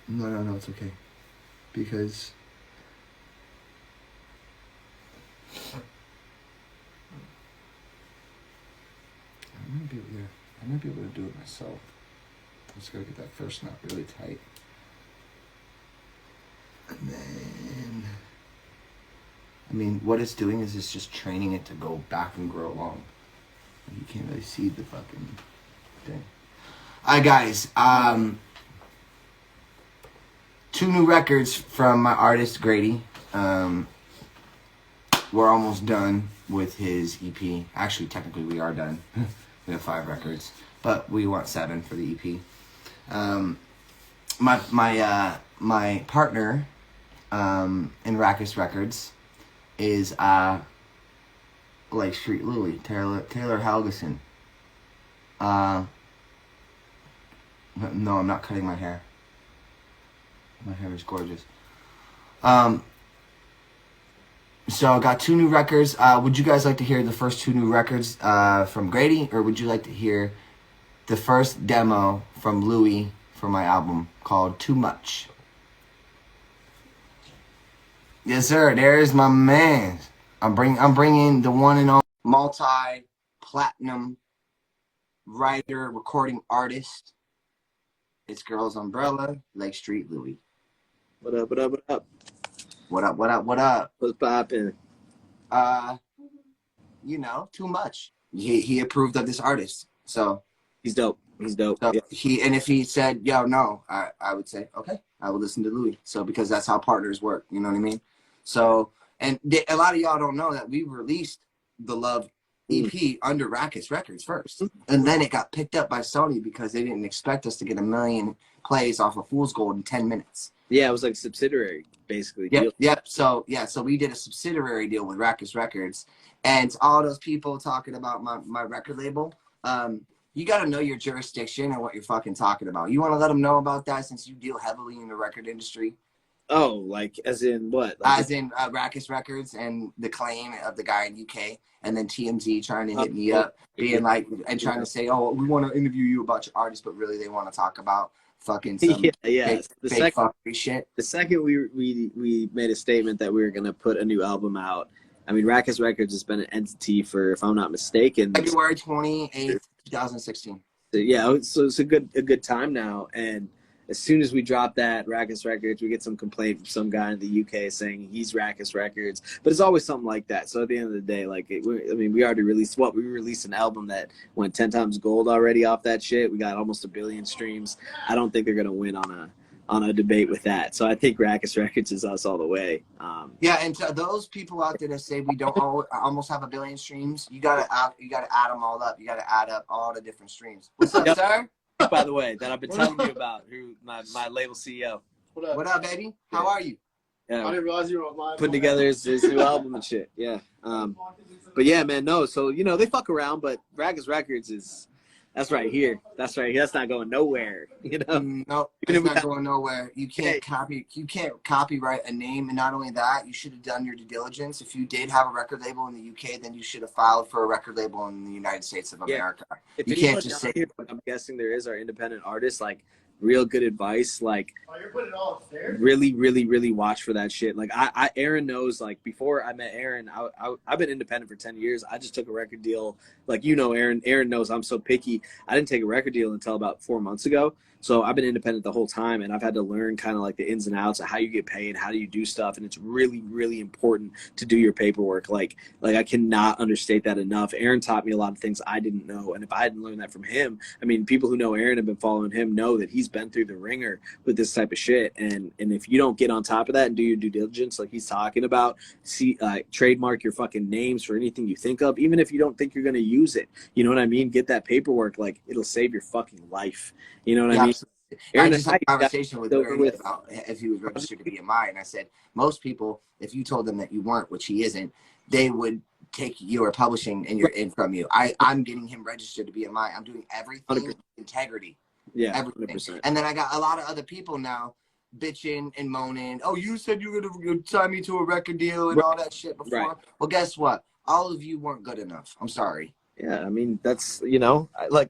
No, it's okay. Because I might be able to do it myself. I just gotta get that first knot really tight. And then, I mean, what it's doing is it's just training it to go back and grow along. You can't really see the fucking thing. Alright, guys. 2 new records from my artist Grady. We're almost done with his EP. Actually, technically, we are done. We have 5 records, but we want 7 for the EP. My partner in Rackus Records is Lake Street Louie, Taylor Helgeson. No, I'm not cutting my hair. My hair is gorgeous. So I got 2 new records. Would you guys like to hear the first 2 new records from Grady, or would you like to hear the first demo from Louie for my album called Too Much? Yes, sir. There's my man. I'm bringing the one and only multi-platinum writer, recording artist. It's Girls Umbrella, Lake Street Louie. What up? What up? What up? What up? What up? What up? What's poppin'? You know, Too Much. He approved of this artist, so He's dope. He's dope. so Yeah. and if he said, "Yo, no," I would say, "Okay, I will listen to Louie." So because that's how partners work, you know what I mean? So and a lot of y'all don't know that we released the Love EP under Rackus Records first, and then it got picked up by Sony because they didn't expect us to get 1 million plays off of Fool's Gold in 10 minutes. Yeah, it was like a subsidiary, basically. Yep. So we did a subsidiary deal with Rackus Records, and all those people talking about my record label. You got to know your jurisdiction and what you're fucking talking about. You want to let them know about that since you deal heavily in the record industry. Oh, like as in what? Like as in Rackus Records and the claim of the guy in UK, and then TMZ trying to hit me up, being like, and trying to say, "Oh, we want to interview you about your artist," but really they want to talk about fucking some fake fuckery shit. The second we made a statement that we were gonna put a new album out. I mean, Rackus Records has been an entity for, if I'm not mistaken, February 28th, 2016. So, yeah, so it's a good time now, and as soon as we drop that Rackus Records, we get some complaint from some guy in the UK saying he's Rackus Records, but it's always something like that. So at the end of the day, like, we already released we released an album that went 10 times gold already off that shit. We got almost 1 billion streams. I don't think they're gonna win on a debate with that. So I think Rackus Records is us all the way. Yeah, and to those people out there that say we don't almost have 1 billion streams, you gotta add them all up. You gotta add up all the different streams. What's up, sir? By the way, that I've been telling you about, who my label CEO. What up, baby? How are you? Yeah. I didn't realize you were live. Putting together his new album and shit. Yeah. But yeah, man, no. So, you know, they fuck around, but Rackus Records that's right here. That's right here. That's not going nowhere. You know? No, it's not going nowhere. You can't copyright a name, and not only that, you should have done your due diligence. If you did have a record label in the UK, then you should have filed for a record label in the United States of America. If you can't just say here, I'm guessing there is our independent artists, like real good advice, like you're putting it all upstairs? really watch for that shit. Like Aaron knows, like before I met Aaron, I've been independent for 10 years. I just took a record deal. Like, you know, Aaron knows I'm so picky. I didn't take a record deal until about 4 months ago. So I've been independent the whole time, and I've had to learn kind of like the ins and outs of how you get paid, how do you do stuff, and it's really important to do your paperwork. Like I cannot understate that enough. Aaron taught me a lot of things I didn't know, and if I hadn't learned that from him, I mean, people who know Aaron have been following him know that he's been through the ringer with this type of shit. And if you don't get on top of that and do your due diligence, like he's talking about, trademark your fucking names for anything you think of, even if you don't think you're gonna use it. You know what I mean? Get that paperwork. Like, it'll save your fucking life. You know what I mean? Aaron, I just had a conversation with Aaron about if he was registered to BMI, and I said most people, if you told them that you weren't, which he isn't, they would take your publishing and your in from you. I'm getting him registered to BMI. I'm doing everything with integrity. Yeah, everything. 100%. And then I got a lot of other people now bitching and moaning. Oh, you said you were gonna sign me to a record deal and all that shit before. Right. Well, guess what? All of you weren't good enough. I'm sorry. Yeah, I mean, that's, you know, look,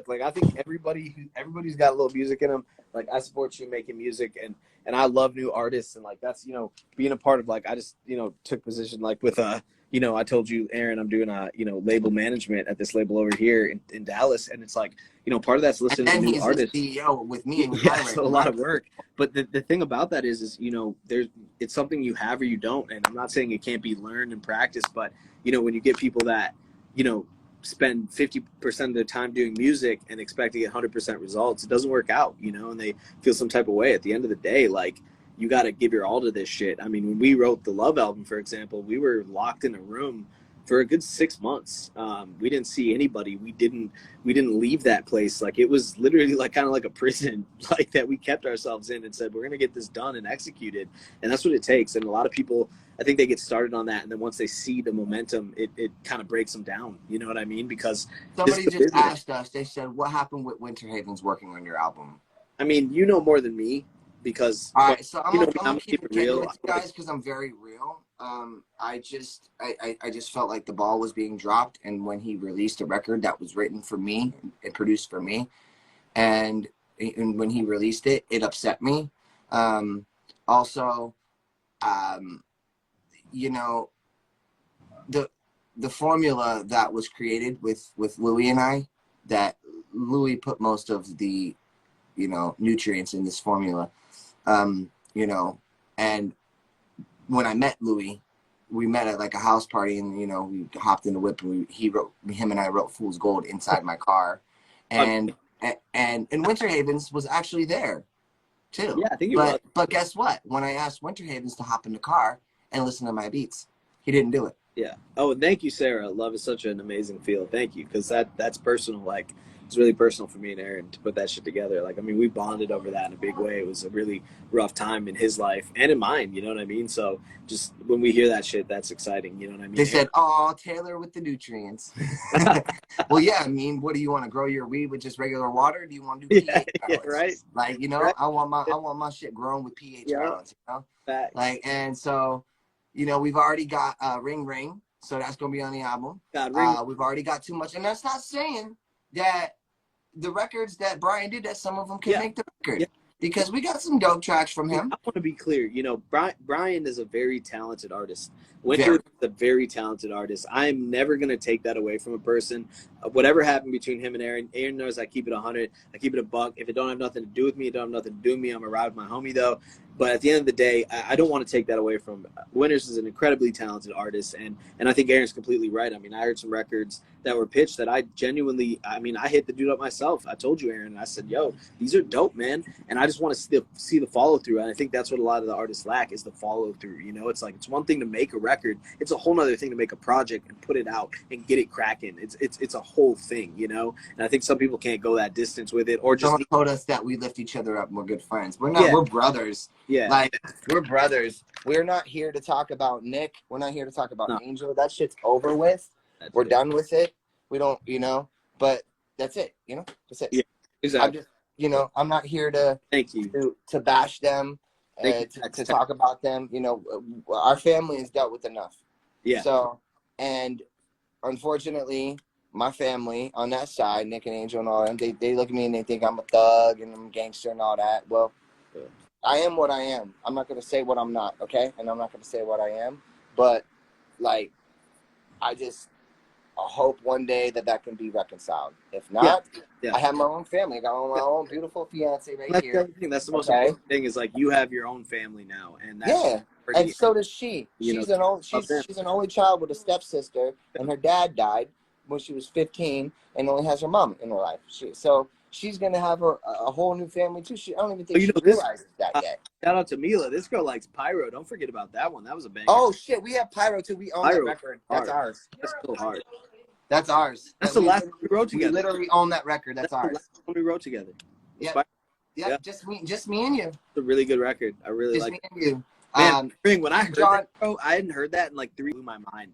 I think everybody's got a little music in them. Like I support you making music, and I love new artists, and like that's, you know, being a part of, like I just, you know, took position like with you know, I told you, Aaron, I'm doing you know, label management at this label over here in Dallas, and it's like, you know, part of that's And listening to then new he's artists. the CEO with me and with Yeah, my so a record, lot right? of work. But the thing about that is, you know, it's something you have or you don't. And I'm not saying it can't be learned and practiced, but, you know, when you get people that, you know, spend 50% of their time doing music and expect to get 100% results, it doesn't work out, you know, and they feel some type of way. At the end of the day, like, you got to give your all to this shit. I mean, when we wrote the Love album, for example, we were locked in a room for a good 6 months. We didn't see anybody. We didn't leave that place. Like, it was literally like kind of like a prison, like that we kept ourselves in and said, we're going to get this done and executed. And that's what it takes. And a lot of people, I think they get started on that. And then once they see the momentum, it kind of breaks them down. You know what I mean? Because Somebody this is just business. asked us, they said, what happened with Winter Havens working on your album? I mean, you know more than me because, All right, so I'm you know, gonna I'm keep it real. candid with you guys because I'm very real. I just felt like the ball was being dropped, and when he released a record that was written for me and produced for me, and when he released it, it upset me. Also, you know, the formula that was created with Louis and I, that Louis put most of the, you know, nutrients in this formula. You know, and when I met Louis, we met at like a house party, and you know, we hopped in the whip, and him and I wrote "Fool's Gold" inside my car, and Winter Havens was actually there too. Yeah, I think it was. But guess what? When I asked Winter Havens to hop in the car and listen to my beats, he didn't do it. Yeah. Oh, and thank you, Sarah. Love is such an amazing feel. Thank you, because that's personal. Like, it's really personal for me and Aaron to put that shit together. Like, I mean, we bonded over that in a big way. It was a really rough time in his life and in mine. You know what I mean? So just when we hear that shit, that's exciting. You know what I mean? They said, "Oh, Taylor with the nutrients." Well, yeah. I mean, what do you want to grow your weed with just regular water? Do you want to do pH balance? Right. Like, you know, Right. I want my shit grown with pH balance. You know, Facts. like, and so, you know, we've already got Ring Ring, so that's gonna be on the album. God, Ring. We've already got Too Much, and that's not saying that the records that Brian did, that some of them can make the record. Yeah. Because we got some dope tracks from him. I want to be clear. You know, Brian is a very talented artist. Winter is a very talented artist. I'm never going to take that away from a person. Whatever happened between him and Aaron knows I keep it 100. I keep it a buck. If it don't have nothing to do with me, it don't have nothing to do with me. I'm going to ride with my homie, though. But at the end of the day, I don't want to take that away from him. Winters is an incredibly talented artist, and I think Aaron's completely right. I mean, I heard some records that were pitched that I genuinely, I mean, I hit the dude up myself. I told you, Aaron, and I said, yo, these are dope, man. And I just want to see the follow through. And I think that's what a lot of the artists lack, is the follow through. You know, it's like, it's one thing to make a record. It's a whole other thing to make a project and put it out and get it cracking. It's a whole thing, you know? And I think some people can't go that distance with it, or just someone told us that we lift each other up and we're good friends. We're not, we're brothers. Yeah. Like, we're brothers. We're not here to talk about Nick. We're not here to talk about Angel. That shit's over with. We're done with it. We don't, you know, but that's it, you know? That's it. Yeah, exactly. I'm just, you know, I'm not here to thank you to bash them, to talk about them. You know, our family is dealt with enough. Yeah. So, and unfortunately, my family on that side, Nick and Angel and all them, they look at me and they think I'm a thug and I'm a gangster and all that. Well, I am what I am. I'm not going to say what I'm not, okay? And I'm not going to say what I am. But, like, I just hope one day that can be reconciled. If not, I have my own family. I got my own beautiful fiance here. That's the most important thing, is, like, you have your own family now. And that's and so does she. She's an only child with a stepsister, and her dad died when she was 15 and only has her mom in her life. She's going to have a whole new family, too. I don't even think she realizes that yet. Shout out to Mila. This girl likes Pyro. Don't forget about that one. That was a banger. Oh, shit. We have Pyro, too. We own that record. That's ours. That's so hard. That's ours. That's the last one we wrote together. We literally own that record. That's ours. The last one we wrote together. Yeah. Yeah. Just me and you. It's a really good record. I really like it. Just me and you. Man, when I heard that, bro, I hadn't heard that in like 3 blew my mind.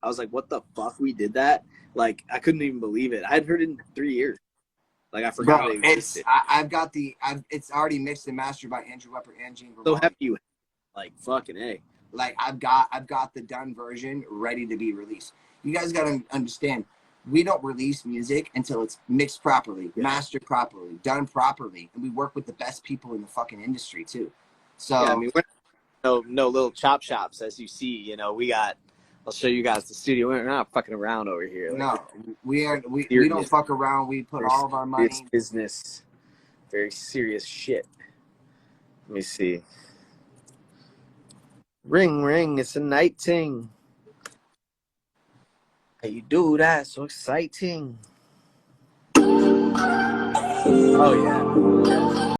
I was like, what the fuck? We did that? Like, I couldn't even believe it. I hadn't heard it in 3 years. Like, I forgot it existed. It's already mixed and mastered by Andrew Wepper and Gene Vermont. So happy you, like, fucking A. Like, I've got the done version ready to be released. You guys got to understand, we don't release music until it's mixed properly, mastered properly, done properly, and we work with the best people in the fucking industry too. So Yeah, I mean, we're no little chop shops, as you see. You know, we got. I'll show you guys the studio. We're not fucking around over here. Like, no, we don't serious. fuck around. We put all of our Serious money. business, very serious shit. Let me see. Ring, ring, it's a night ting. How you do that? So exciting. Oh yeah.